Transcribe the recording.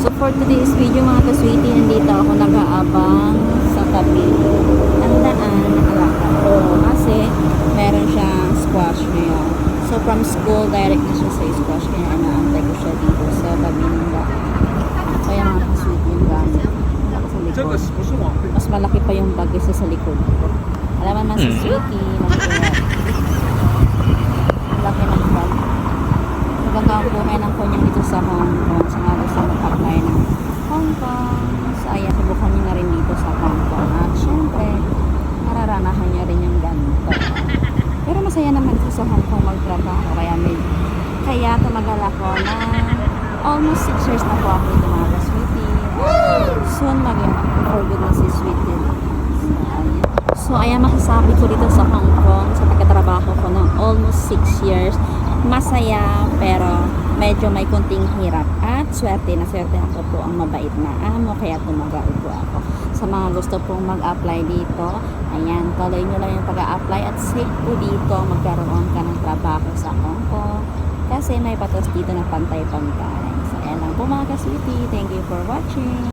So for today's video mga ka-sweetie, nandito ako nag-aabang sa tabi ng daan ng alakad ko kasi meron siyang squash ngayon. So from school, direct na siya sa squash kaya inaantay ko siya dito sa tabi ng daan. Kaya mga ka-sweetie yung gamit sa likod. Mas malaki pa yung bag isa sa likod ko. Alam naman si sweetie, laki ng bag. Maganda ang buhay ng kanyang dito sa Hong Kong. Sa nga gusto mag-apply ng Hong Kong. So ayan, subukan niya na rin dito sa Hong Kong. At syempre, nararanahan niya rin yung ganito. Pero masaya naman dito sa Hong Kong magtrabaho. Kaya tumagal ako na almost 6 years na po ako dito mga ka-sweetie. Soon for good na si sweetie. So ayan, masasabi ko dito sa Hong Kong, sa taga-trabaho ko ng almost 6 years, masaya pero medyo may kunting hirap at swerte ako po ang mabait na amo kaya tumagal po ako. Sa mga gusto pong mag-apply dito, ayan, tuloy nyo lang yung pag-a-apply at safe po dito magkaroon ka ng trabaho sa Hong Kong kasi may patos dito na pantay-pantay. So ayan lang po mga ka-sweetie, thank you for watching.